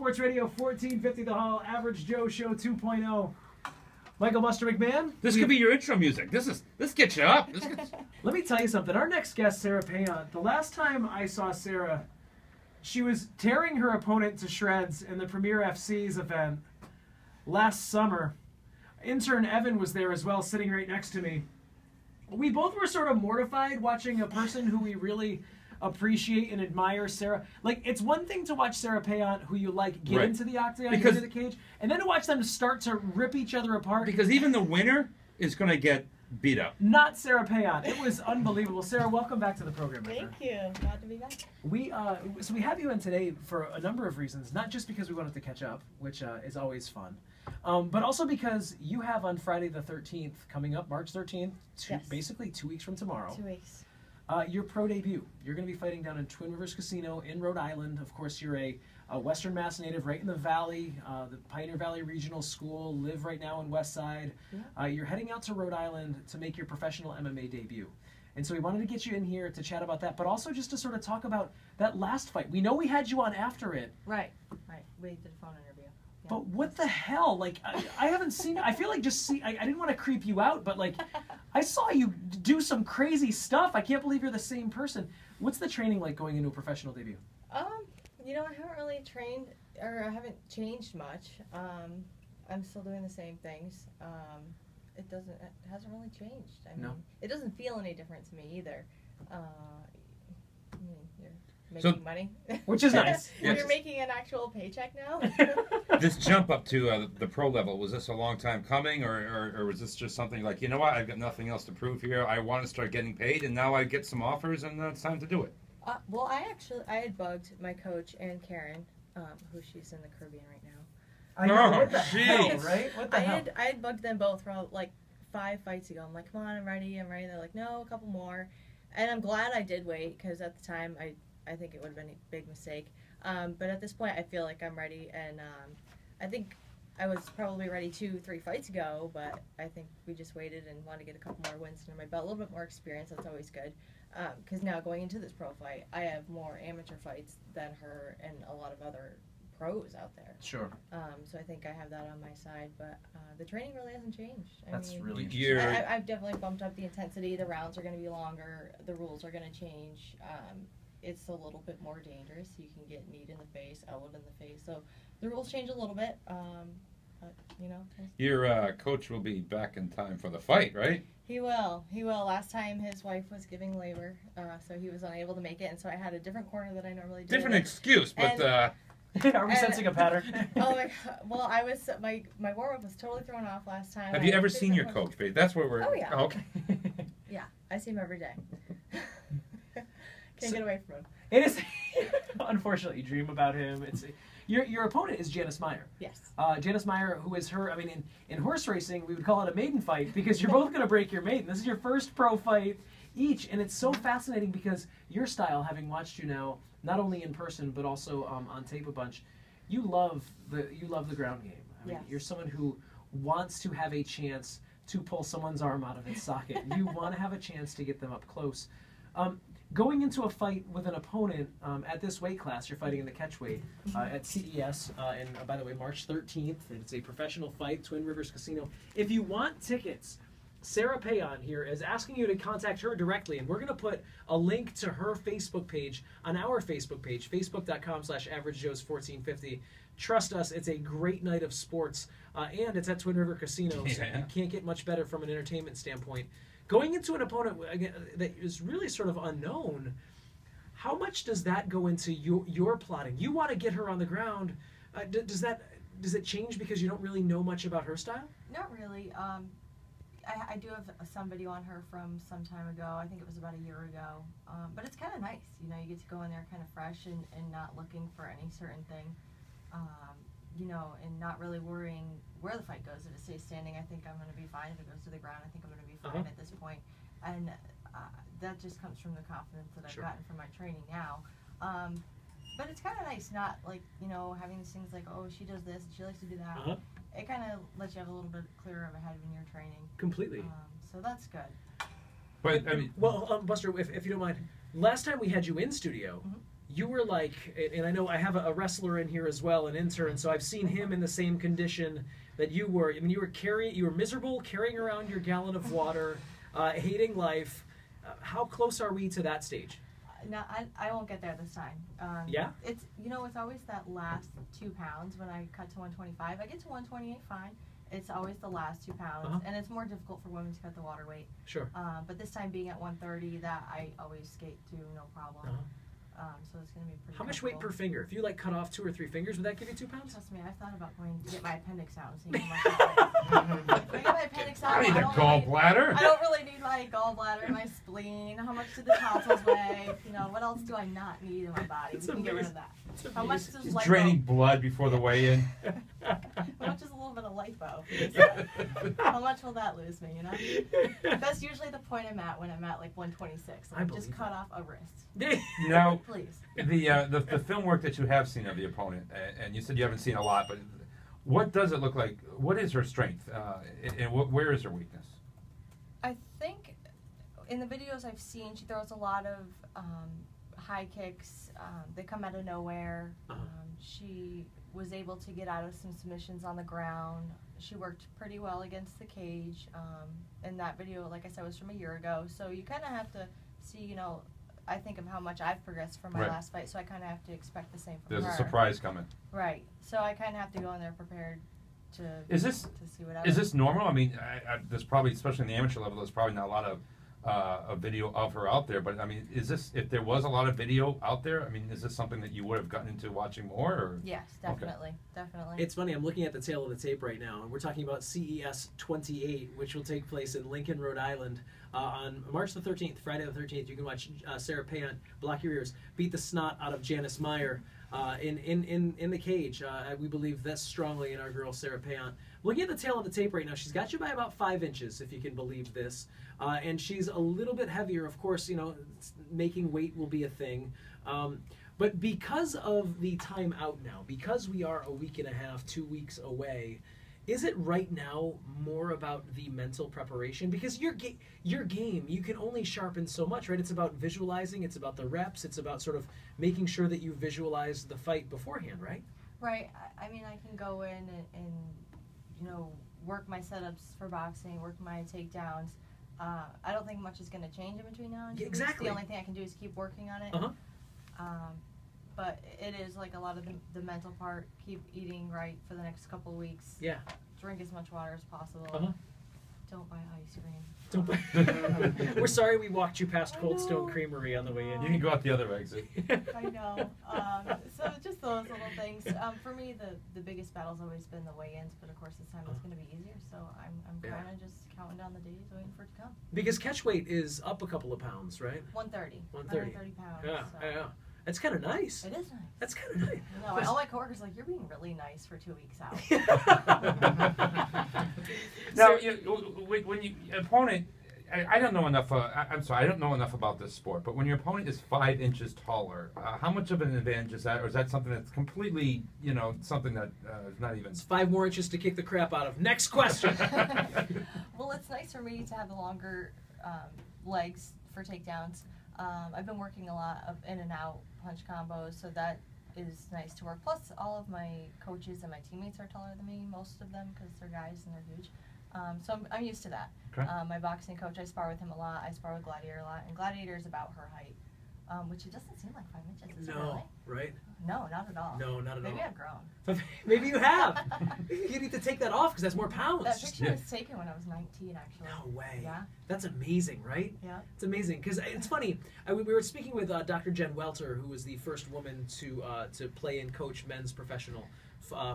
Sports Radio 1450 The Hall, Average Joe Show 2.0. Michael Buster McMahon. This could be your intro music. This gets you up. Let me tell you something. Our next guest, Sarah Payant. The last time I saw Sarah, she was tearing her opponent to shreds in the Premier FC's event last summer. Intern Evan was there as well, sitting right next to me. We both were sort of mortified watching a person who we really appreciate and admire, Sarah. Like, it's one thing to watch Sarah Payant, who you like, get into the octagon, get into the cage, and then to watch them start to rip each other apart. Because even the winner is going to get beat up. Not Sarah Payant. It was unbelievable. Sarah, welcome back to the program. Thank you. Glad to be back. So we have you in today for a number of reasons, not just because we wanted to catch up, which is always fun, but also because you have on Friday the 13th, coming up March 13th, basically 2 weeks from tomorrow. 2 weeks. Your pro debut. You're going to be fighting down in Twin Rivers Casino in Rhode Island. Of course, you're a Western Mass native right in the Valley, the Pioneer Valley Regional School, live right now in West Side. Yeah. You're heading out to Rhode Island to make your professional MMA debut. And so we wanted to get you in here to chat about that, but also just to sort of talk about that last fight. We know we had you on after it. Right. We did a phone interview. Yeah. But what the hell? Like, I haven't seen, I feel like I didn't want to creep you out, but like, I saw you do some crazy stuff. I can't believe you're the same person. What's the training like going into a professional debut? You know, I haven't really trained, or I haven't changed much. I'm still doing the same things. It hasn't really changed. I mean, it doesn't feel any different to me either. You're making money. Which is nice. You're making an actual paycheck now. This jump up to the pro level, was this a long time coming, or was this just something like, you know what, I've got nothing else to prove here. I want to start getting paid, and now I get some offers, and it's time to do it. Well, I had bugged my coach and Karen, who she's in the Caribbean right now. I know, what the hell, right? What the hell? I had bugged them both for like 5 fights ago. I'm like, come on, I'm ready. They're like, no, a couple more. And I'm glad I did wait, because at the time, I think it would have been a big mistake. But at this point, I feel like I'm ready, and I think I was probably ready 2-3 fights ago, but I think we just waited and wanted to get a couple more wins under my belt, a little bit more experience. That's always good, because now going into this pro fight, I have more amateur fights than her and a lot of other pros out there. Sure. So I think I have that on my side, but the training really hasn't changed. That's really interesting. I've definitely bumped up the intensity. The rounds are going to be longer. The rules are going to change. It's a little bit more dangerous. You can get kneed in the face, elbowed in the face. So the rules change a little bit. But, you know. Your coach will be back in time for the fight, right? He will. Last time his wife was giving labor, so he was unable to make it, and so I had a different corner that I normally do. Different excuse, but... Are we sensing a pattern? Oh my God. Well, I was my warm-up was totally thrown off last time. Have you ever seen your coach, babe? That's where we're... Oh, yeah. Oh, okay. Yeah, I see him every day. Can't get away from him. It is, unfortunately, you dream about him. It's your opponent is Janice Meyer. Yes. Janice Meyer, who is her, I mean, in horse racing, we would call it a maiden fight, because you're both going to break your maiden. This is your first pro fight each, and it's so fascinating because your style, having watched you now, not only in person, but also on tape a bunch, you love the ground game. I mean, you're someone who wants to have a chance to pull someone's arm out of its socket. You want to have a chance to get them up close. Going into a fight with an opponent at this weight class, you're fighting in the catchweight at CES, and by the way, March 13th. It's a professional fight, Twin Rivers Casino. If you want tickets, Sarah Payant here is asking you to contact her directly, and we're going to put a link to her Facebook page on our Facebook page, facebook.com/AverageJoes1450. Trust us, it's a great night of sports, and it's at Twin River Casino, so you can't get much better from an entertainment standpoint. Going into an opponent again that is really sort of unknown, how much does that go into your plotting? You want to get her on the ground. Does it change because you don't really know much about her style? Not really. I do have some video on her from some time ago. I think it was about a year ago. But it's kind of nice. You know, you get to go in there kind of fresh and not looking for any certain thing. You know, and not really worrying where the fight goes. If it stays standing, I think I'm going to be fine. If it goes to the ground, I think I'm going to be fine at this point. And that just comes from the confidence that I've gotten from my training now. But it's kind of nice, not like, you know, having these things like, oh, she does this and she likes to do that. It kind of lets you have a little bit clearer of a head when you're training. Completely. So that's good. But I mean, well, Buster, if you don't mind, last time we had you in studio, you were like, and I know I have a wrestler in here as well, an intern, so I've seen him in the same condition that you were. I mean, you were miserable, carrying around your gallon of water, hating life. How close are we to that stage? No, I won't get there this time. Yeah? It's always that last 2 pounds when I cut to 125. I get to 128 fine. It's always the last 2 pounds, and it's more difficult for women to cut the water weight. Sure. But this time being at 130, that I always skate to no problem. So it's going to be pretty. How much weight per finger? If you like cut off 2 or 3 fingers, would that give you 2 pounds? Trust me, I've thought about going to get my appendix out and seeing how much. If I get my appendix out, I need a gallbladder. I don't really need my gallbladder, my spleen. How much do the tonsils weigh? What else do I not need in my body? We can get rid of that. How much does Just lipo? draining blood before the weigh-in. How much is a little bit of lipo? How much will that lose me? That's usually the point I'm at when I'm at like 126. Like, just cut off a wrist. Now, Please. the film work that you have seen of the opponent, and you said you haven't seen a lot, but what does it look like? What is her strength, and where is her weakness? I think in the videos I've seen, she throws a lot of high kicks. They come out of nowhere. She was able to get out of some submissions on the ground. She worked pretty well against the cage. And that video, like I said, was from a year ago. So you kind of have to see, I think of how much I've progressed from my last fight. So I kind of have to expect the same from her. There's a surprise coming. Right. So I kind of have to go in there prepared to see what Is this normal? I mean, there's probably, especially in the amateur level, there's probably not a lot of a video of her out there, but I mean, if there was a lot of video out there, I mean, is this something that you would have gotten into watching more? Or? Yes, definitely, definitely. It's funny, I'm looking at the tail of the tape right now, and we're talking about CES 28, which will take place in Lincoln, Rhode Island, on March the 13th, Friday the 13th. You can watch Sarah Payant, block your ears, beat the snot out of Janice Meyer in the cage. We believe this strongly in our girl Sarah Payant. Looking at the tail of the tape right now, she's got you by about 5 inches, if you can believe this. And she's a little bit heavier. Of course, making weight will be a thing. But because of the time out now, because we are a week and a half, 2 weeks away, is it right now more about the mental preparation? Because your game, you can only sharpen so much, right? It's about visualizing, it's about the reps, it's about sort of making sure that you visualize the fight beforehand, right? Right. I mean, I can go in and work my setups for boxing, work my takedowns. I don't think much is going to change in between now and 2 weeks. Exactly. The only thing I can do is keep working on it. But it is like a lot of the mental part. Keep eating right for the next couple of weeks. Yeah. Drink as much water as possible. Don't buy ice cream. Don't buy. We're sorry we walked you past Cold Stone Creamery on the way in. You can go out the other exit. I know. So just those little things. For me, the biggest battle's always been the weigh-ins, but of course this time it's going to be easier. So I'm kind of just counting down the days, waiting for it to come. Because catch weight is up a couple of pounds, right? 130. 130 pounds. Yeah, so. yeah. That's kind of nice. It is nice. That's kind of nice. No, all my coworkers are like, you're being really nice for 2 weeks out. Now, when you opponent, I don't know enough. I'm sorry, I don't know enough about this sport. But when your opponent is 5 inches taller, how much of an advantage is that, or is that something that's completely, something that is not even? It's 5 more inches to kick the crap out of. Next question. Well, it's nice for me to have the longer legs for takedowns. I've been working a lot of in and out punch combos, so that is nice to work. Plus, all of my coaches and my teammates are taller than me, most of them, because they're guys and they're huge. So I'm used to that. Okay. My boxing coach, I spar with him a lot. I spar with Gladiator a lot, and Gladiator is about her height, which it doesn't seem like 5 inches. No, right? No, not at all. No, not at all. Maybe I've grown. Maybe you have. You need to take that off because that's more pounds. That picture was taken when I was 19, actually. No way. Yeah. That's amazing, right? Yeah. It's amazing because it's funny. We were speaking with Dr. Jen Welter, who was the first woman to play and coach men's professional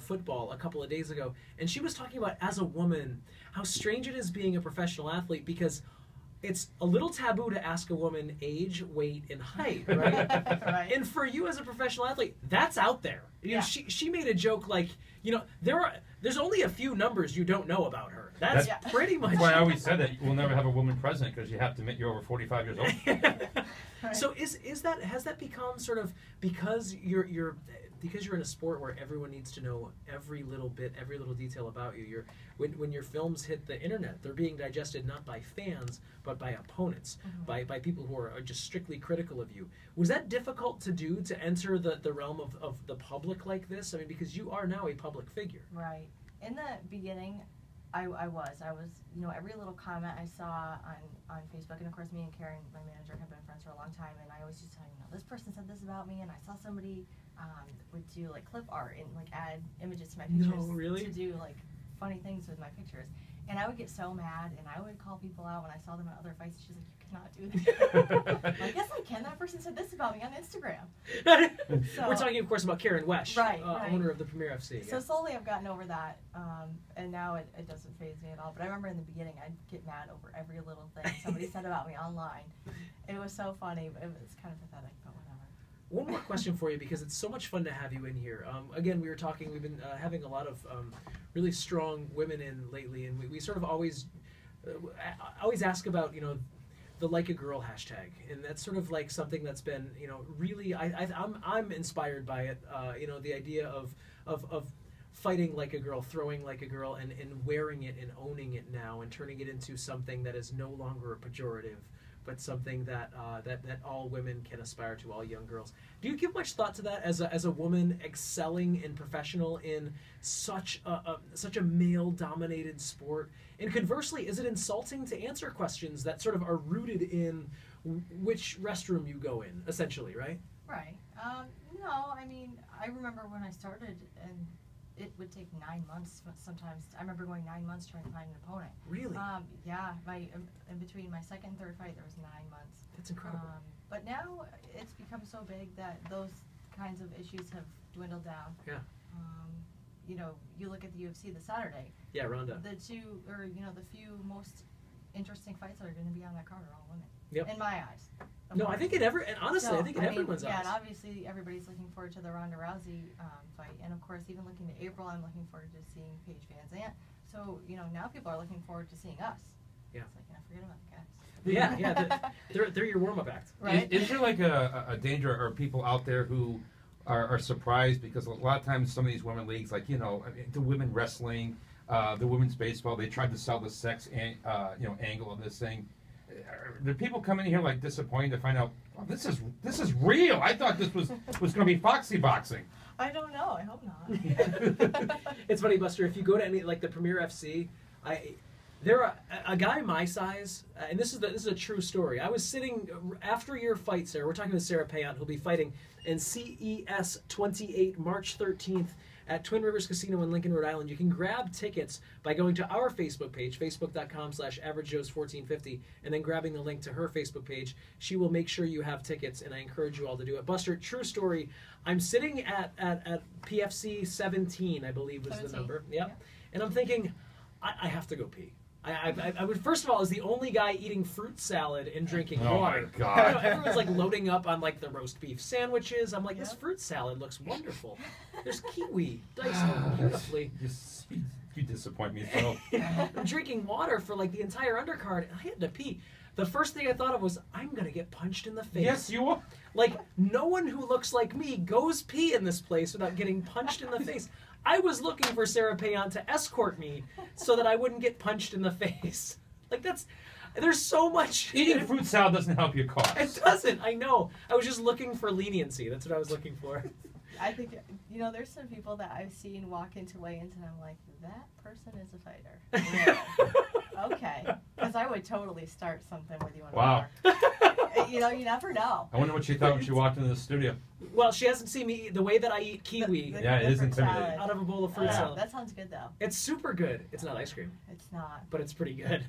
football a couple of days ago, and she was talking about, as a woman, how strange it is being a professional athlete because it's a little taboo to ask a woman age, weight, and height, right? Right. And for you as a professional athlete, that's out there. Yeah. She made a joke like, there's only a few numbers you don't know about her. That's pretty much. That's why I always said that we'll never have a woman president because you have to admit you're over 45 years old. Right. So has that become sort of, because you're because you're in a sport where everyone needs to know every little bit, every little detail about you. When your films hit the internet, they're being digested not by fans, but by opponents, by people who are just strictly critical of you. Was that difficult to do, to enter the realm of the public like this? I mean, because you are now a public figure. Right. In the beginning, I was, you know, every little comment I saw on Facebook, and of course me and Karen, my manager, have been friends for a long time, and I always just tell you know, this person said this about me, and I saw somebody would do like clip art and like add images to my pictures. No, really? To do like funny things with my pictures. And I would get so mad, and I would call people out when I saw them at other fights. She's like, you cannot do that. I guess I can. That person said this about me on Instagram. So, we're talking, of course, about Karen Wesh, right. owner of the Premier FC. So slowly I've gotten over that, and now it doesn't faze me at all. But I remember in the beginning I'd get mad over every little thing somebody said about me online. It was so funny, but it was kind of pathetic, but whatever. One more question for you, because it's so much fun to have you in here. Again, we were talking, we've been having a lot of really strong women in lately, and we sort of always ask about, you know, the Like a Girl hashtag, and that's sort of like something that's been, you know, really, I'm inspired by it, you know, the idea of fighting like a girl, throwing like a girl, and wearing it and owning it now, and turning it into something that is no longer a pejorative, but something that that all women can aspire to, all young girls. Do you give much thought to that as a woman excelling and professional in such a male-dominated sport? And conversely, is it insulting to answer questions that sort of are rooted in which restroom you go in, essentially, right? Right. No, I mean, I remember when I started, and it would take 9 months sometimes. I remember going 9 months trying to find an opponent. Really? Yeah. In between my second and third fight, there was 9 months. That's incredible. But now it's become so big that those kinds of issues have dwindled down. Yeah. You know, you look at the UFC this Saturday. Yeah, Ronda. The few most interesting fights that are going to be on that card are all women. Yep. In my eyes. No, I think it ever, and honestly, So, I think in everyone's eyes. Yeah, and obviously everybody's looking forward to the Ronda Rousey fight, and of course, even looking to April, I'm looking forward to seeing Paige Van Zandt. So, you know, now people are looking forward to seeing us. Yeah. It's like, forget about the guys. Yeah. They're your warm-up act. Right? Is there like a danger, or people out there who are surprised, because a lot of times some of these women leagues, like, you know, the women wrestling, the women's baseball, they tried to sell the sex angle of this thing. Do people come in here like disappointed to find out, oh, this is real? I thought this was going to be foxy boxing. I don't know. I hope not. It's funny, Buster. If you go to any, like the Premier FC, there are a guy my size, and this is a true story. I was sitting after your fight, Sarah. We're talking with Sarah Payant, who'll be fighting in CES 28 March 13th at Twin Rivers Casino in Lincoln, Rhode Island. You can grab tickets by going to our Facebook page, facebook.com/AverageJoes1450, and then grabbing the link to her Facebook page. She will make sure you have tickets, and I encourage you all to do it. Buster, true story. I'm sitting at PFC 17, I believe was 17. the number. Yep. And I'm thinking, I have to go pee. I would, first of all, as the only guy eating fruit salad and drinking water. My God. You know, everyone's like loading up on like the roast beef sandwiches. I'm like, this fruit salad looks wonderful. There's kiwi diced beautifully. You disappoint me, so. I'm drinking water for like the entire undercard, and I had to pee. The first thing I thought of was, I'm going to get punched in the face. Yes, you are. Like, no one who looks like me goes pee in this place without getting punched in the face. I was looking for Sarah Payant to escort me so that I wouldn't get punched in the face. Like, there's so much. Eating fruit salad doesn't help your cause. It doesn't, I know. I was just looking for leniency. That's what I was looking for. I think, you know, there's some people that I've seen walk into weigh-ins, and I'm like, that person is a fighter. Okay. Because I would totally start something with you in Wow. You know, you never know. I wonder what she thought when she walked into the studio. Well, she hasn't seen me eat the way that I eat kiwi Yeah, it is intimidating. out of a bowl of fruit salad. That sounds good, though. It's super good. It's not ice cream. It's not. But it's pretty good. No.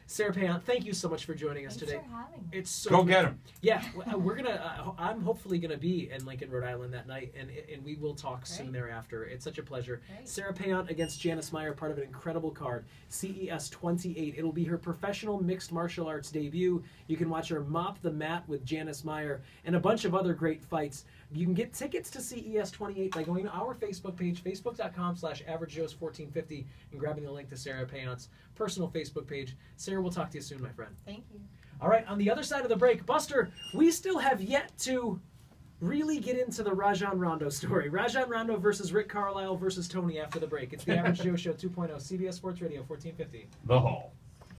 Sarah Payant, thank you so much for joining us today. Thanks for having me. It's so Go good. get him. Yeah, we're gonna. I'm hopefully gonna be in Lincoln, Rhode Island that night, and we will talk soon thereafter. It's such a pleasure. Great. Sarah Payant against Janice Meyer, part of an incredible card. CES 28. It'll be her professional mixed martial arts debut. You can watch her mop the mat with Janice Meyer and a bunch of other great fights. You can get tickets to CES 28 by going to our Facebook page, facebook.com/AverageJoes1450, and grabbing the link to Sarah Payant's personal Facebook page. Sarah, we'll talk to you soon, my friend. Thank you. All right, on the other side of the break, Buster, we still have yet to really get into the Rajon Rondo story. Rajon Rondo versus Rick Carlisle versus Tony after the break. It's the Average Joe Show 2.0, CBS Sports Radio, 1450. The Hall.